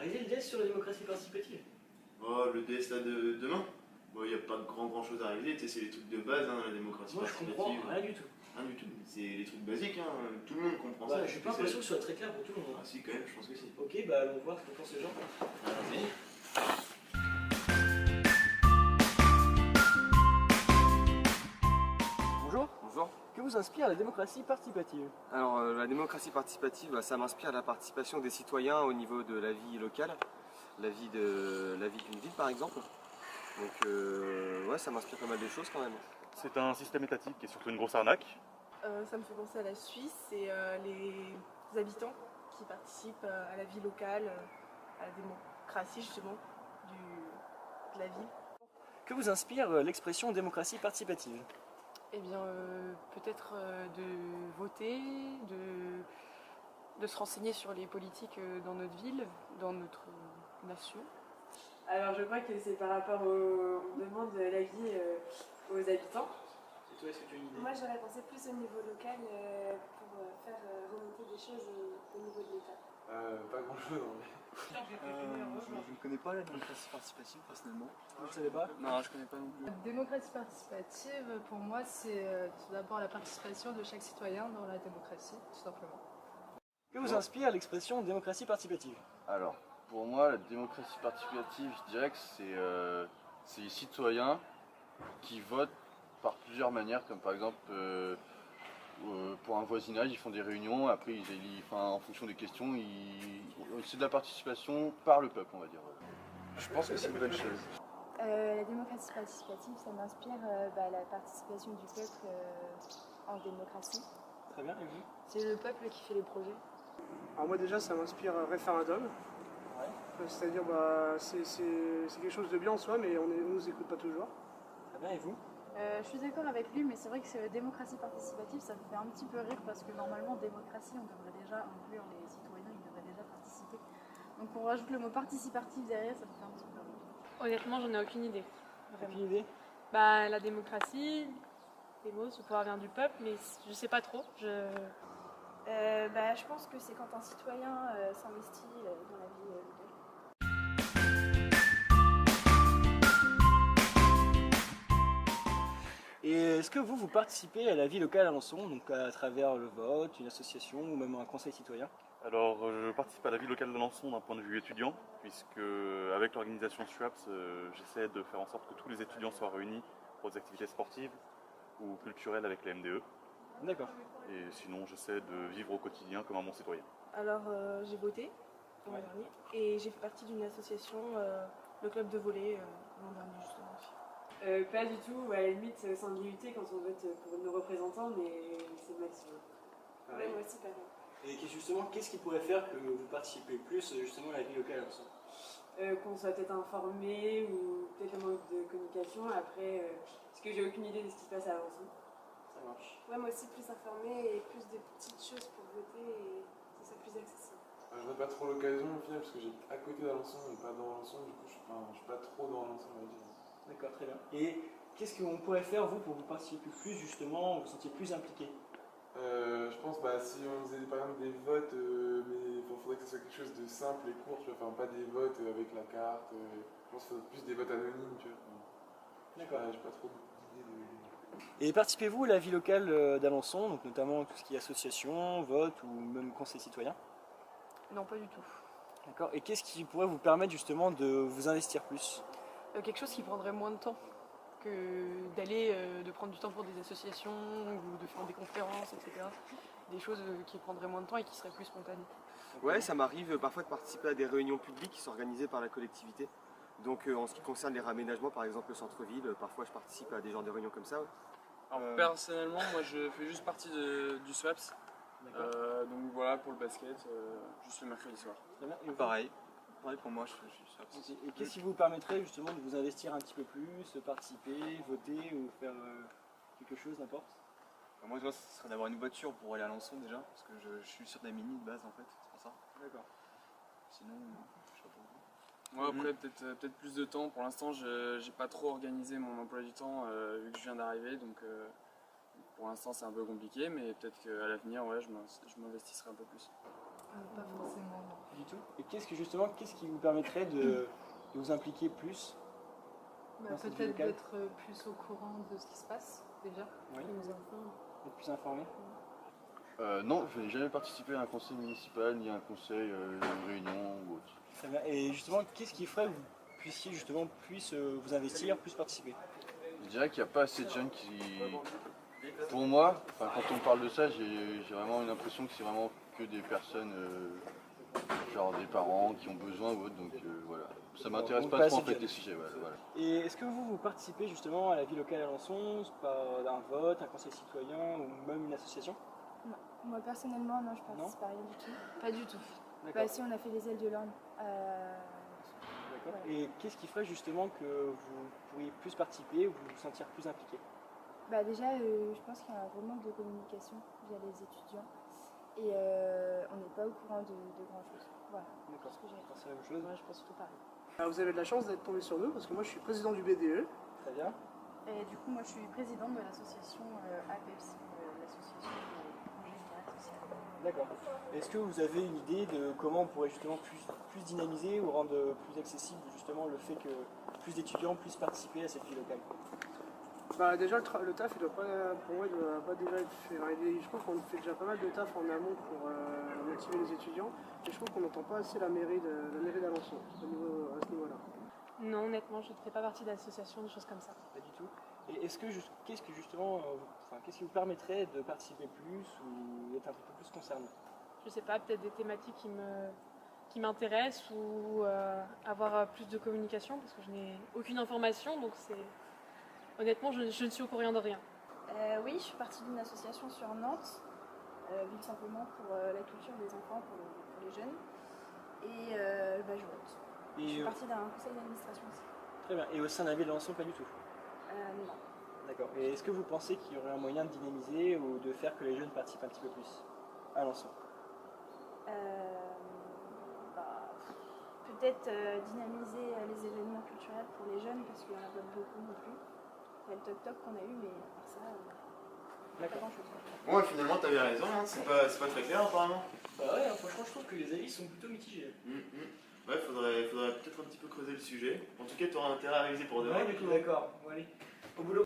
réalisé le test sur la démocratie participative? Oh, le DS là de demain? Bon, il n'y a pas de grand chose à réaliser, tu sais, c'est les trucs de base, hein, la démocratie Moi je participative. comprends rien du tout. Rien du tout, c'est les trucs basiques, hein. Tout le monde comprend Bah, ça. j'ai pas l'impression que ce soit très clair pour tout le monde. Ah si, quand même, je pense que si. Ok, bah allons voir ce que pensent les gens. Allons-y. Bonjour. Bonjour. Que vous inspire la démocratie participative? Alors la démocratie participative, ça m'inspire la participation des citoyens au niveau de la vie locale, la vie d'une ville par exemple. Donc ouais, ça m'inspire pas mal de choses quand même. C'est un système étatique qui est surtout une grosse arnaque. Ça me fait penser à la Suisse et les habitants qui participent à la vie locale, à la démocratie justement de la ville. Que vous inspire l'expression démocratie participative? Eh bien, peut-être de voter, de se renseigner sur les politiques dans notre ville, dans notre nation. Alors je crois que c'est par rapport on demande l'avis aux habitants. Et toi, est-ce que tu as une idée? Moi j'aurais pensé plus au niveau local pour faire remonter des choses au niveau de l'État. Pas grand chose en vrai. Je ne connais pas la démocratie participative personnellement. Vous ne savez pas? Non, je ne connais pas non plus. La démocratie participative, pour moi, c'est tout d'abord la participation de chaque citoyen dans la démocratie, tout simplement. Que vous inspire l'expression démocratie participative? Alors, pour moi, la démocratie participative, je dirais que c'est les citoyens qui votent par plusieurs manières, comme par exemple pour un voisinage, ils font des réunions, après en fonction des questions, c'est de la participation par le peuple, on va dire. Je pense que c'est une bonne chose. La démocratie participative, ça m'inspire la participation du peuple en démocratie. Très bien, et vous? C'est le peuple qui fait les projets. Alors moi déjà ça m'inspire référendum. C'est-à-dire c'est quelque chose de bien en soi mais on nous écoute pas toujours. Très bien, et vous? Je suis d'accord avec lui, mais c'est vrai que c'est démocratie participative, ça me fait un petit peu rire parce que normalement démocratie, on devrait déjà inclure les citoyens, ils devraient déjà participer. Donc on rajoute le mot participatif derrière, ça me fait un petit peu rire. Honnêtement, j'en ai aucune idée. Aucune idée? Bah la démocratie, les mots, ce pouvoir vient du peuple, mais je sais pas trop. Je pense que c'est quand un citoyen s'investit dans la vie locale. Et est-ce que vous participez à la vie locale à Alençon, donc à travers le vote, une association ou même un conseil citoyen? Alors je participe à la vie locale d'Alençon d'un point de vue étudiant, puisque avec l'organisation SUAPS, j'essaie de faire en sorte que tous les étudiants soient réunis pour des activités sportives ou culturelles avec les MDE. D'accord. Et sinon j'essaie de vivre au quotidien comme un bon citoyen. Alors j'ai voté l'an dernier et j'ai fait partie d'une association, le club de volley, l'an dernier justement aussi. Pas du tout, à la limite sans limiter quand on vote pour nos représentants, mais c'est le maximum. Ouais, moi aussi pareil. Et justement, qu'est-ce qui pourrait faire que vous participez plus justement à la vie locale à Alençon? Qu'on soit peut-être informé ou peut-être le manque de communication. Après, parce que j'ai aucune idée de ce qui se passe à Alençon. Ça marche. Ouais, moi aussi plus informée et plus de petites choses pour voter et c'est ça plus accessible. Je n'ai pas trop l'occasion au final parce que j'habite à côté d'Alençon mais pas dans Alençon, du coup je suis pas trop dans Alençon on va dire. D'accord, très bien. Et qu'est-ce qu'on pourrait faire vous pour vous participer plus justement, vous sentiez plus impliqué? Je pense si on faisait par exemple des votes, mais il faudrait que ce soit quelque chose de simple et court, tu vois, enfin pas des votes avec la carte, je pense qu'il faudrait plus des votes anonymes, tu vois. D'accord. J'ai pas trop d'idées Et participez-vous à la vie locale d'Alençon, donc notamment tout ce qui est association, vote ou même conseil citoyen? Non, pas du tout. D'accord. Et qu'est-ce qui pourrait vous permettre justement de vous investir plus? Quelque chose qui prendrait moins de temps que de prendre du temps pour des associations ou de faire des conférences, etc. Des choses qui prendraient moins de temps et qui seraient plus spontanées. Ouais, ça m'arrive parfois de participer à des réunions publiques qui sont organisées par la collectivité. Donc en ce qui concerne les raménagements, par exemple le centre-ville, parfois je participe à des genres de réunions comme ça. Alors personnellement, moi je fais juste partie du SWAPS. Donc voilà pour le basket, juste le mercredi soir. Très bien. Et vous? Pareil pour moi, je fais SWAPS. Okay. Et qu'est-ce qui vous permettrait justement de vous investir un petit peu plus, participer, voter ou faire quelque chose, n'importe? Moi, ce serait d'avoir une voiture pour aller à Alençon déjà, parce que je suis sur des mini de base en fait, c'est pour ça. D'accord. Sinon, je sais pas pour vous. Moi après, peut-être plus de temps. Pour l'instant, j'ai pas trop organisé mon emploi du temps vu que je viens d'arriver, donc pour l'instant c'est un peu compliqué, mais peut-être qu'à l'avenir, ouais, je m'investisserai un peu plus. Pas forcément, non. Du tout. Et qu'est-ce qui vous permettrait de vous impliquer plus dans cette vie Peut-être locale? d'être plus au courant de ce qui se passe déjà. Oui. Nous informer. Être plus informé? Non, je n'ai jamais participé à un conseil municipal, ni à un conseil, une réunion ou autre. Très bien. Et justement, qu'est-ce qui ferait que vous puissiez justement plus vous investir, plus participer? Je dirais qu'il n'y a pas assez de jeunes qui... Pour moi, quand on parle de ça, j'ai vraiment une impression que c'est vraiment que des personnes, genre des parents qui ont besoin ou autre, donc voilà. Ça m'intéresse pas trop en fait les sujets. Voilà. Et est-ce que vous participez justement à la vie locale à Alençon par un vote, un conseil citoyen ou même une association? Non, moi personnellement, non, je participe à rien du tout. Pas du tout. Bah si, on a fait les ailes de l'Orne. D'accord. Et qu'est-ce qui ferait justement que vous pourriez plus participer ou vous sentir plus impliqué? Bah déjà, je pense qu'il y a un gros manque de communication via les étudiants et on n'est pas au courant de grand chose. Voilà. D'accord. C'est ce que j'ai C'est la même chose. Ouais, je pense tout pareil. Alors, vous avez de la chance d'être tombé sur nous parce que moi je suis président du BDE. Très bien. Et du coup, moi, je suis présidente de l'association APEPS, l'association des congés de carrière sociale. D'accord. Est-ce que vous avez une idée de comment on pourrait justement plus dynamiser ou rendre plus accessible justement le fait que plus d'étudiants puissent participer à cette vie locale? Bah déjà le taf il doit pas, pour moi il doit pas déjà être fait. Enfin, je trouve qu'on fait déjà pas mal de taf en amont pour motiver les étudiants et je trouve qu'on n'entend pas assez la mairie d'Alençon à ce niveau-là. Non, honnêtement, je ne fais pas partie d'associations, de choses comme ça. Pas du tout. Et qu'est-ce qui vous permettrait de participer plus ou d'être un peu plus concerné? Je sais pas, peut-être des thématiques qui m'intéressent ou avoir plus de communication parce que je n'ai aucune information, donc honnêtement, je ne suis au courant de rien. Oui, je suis partie d'une association sur Nantes, Ville Simplement pour la culture des enfants, pour les jeunes. Et je vote. Je suis partie d'un conseil d'administration aussi. Très bien. Et au sein de la ville d'Alençon, pas du tout? Non. D'accord. Et est-ce que vous pensez qu'il y aurait un moyen de dynamiser ou de faire que les jeunes participent un petit peu plus à Alençon? Peut-être dynamiser les événements culturels pour les jeunes parce qu'il n'y en a pas beaucoup non plus. Il y a le toc-toc qu'on a eu, mais à part ça, pas grand-chose. Ouais, finalement, t'avais raison, hein. C'est pas très clair apparemment. Bah ouais, franchement, je trouve que les avis sont plutôt mitigés. Ouais, faudrait peut-être un petit peu creuser le sujet. En tout cas, t'auras intérêt à réviser pour demain. Ouais, du coup, d'accord. Bon, allez, au boulot.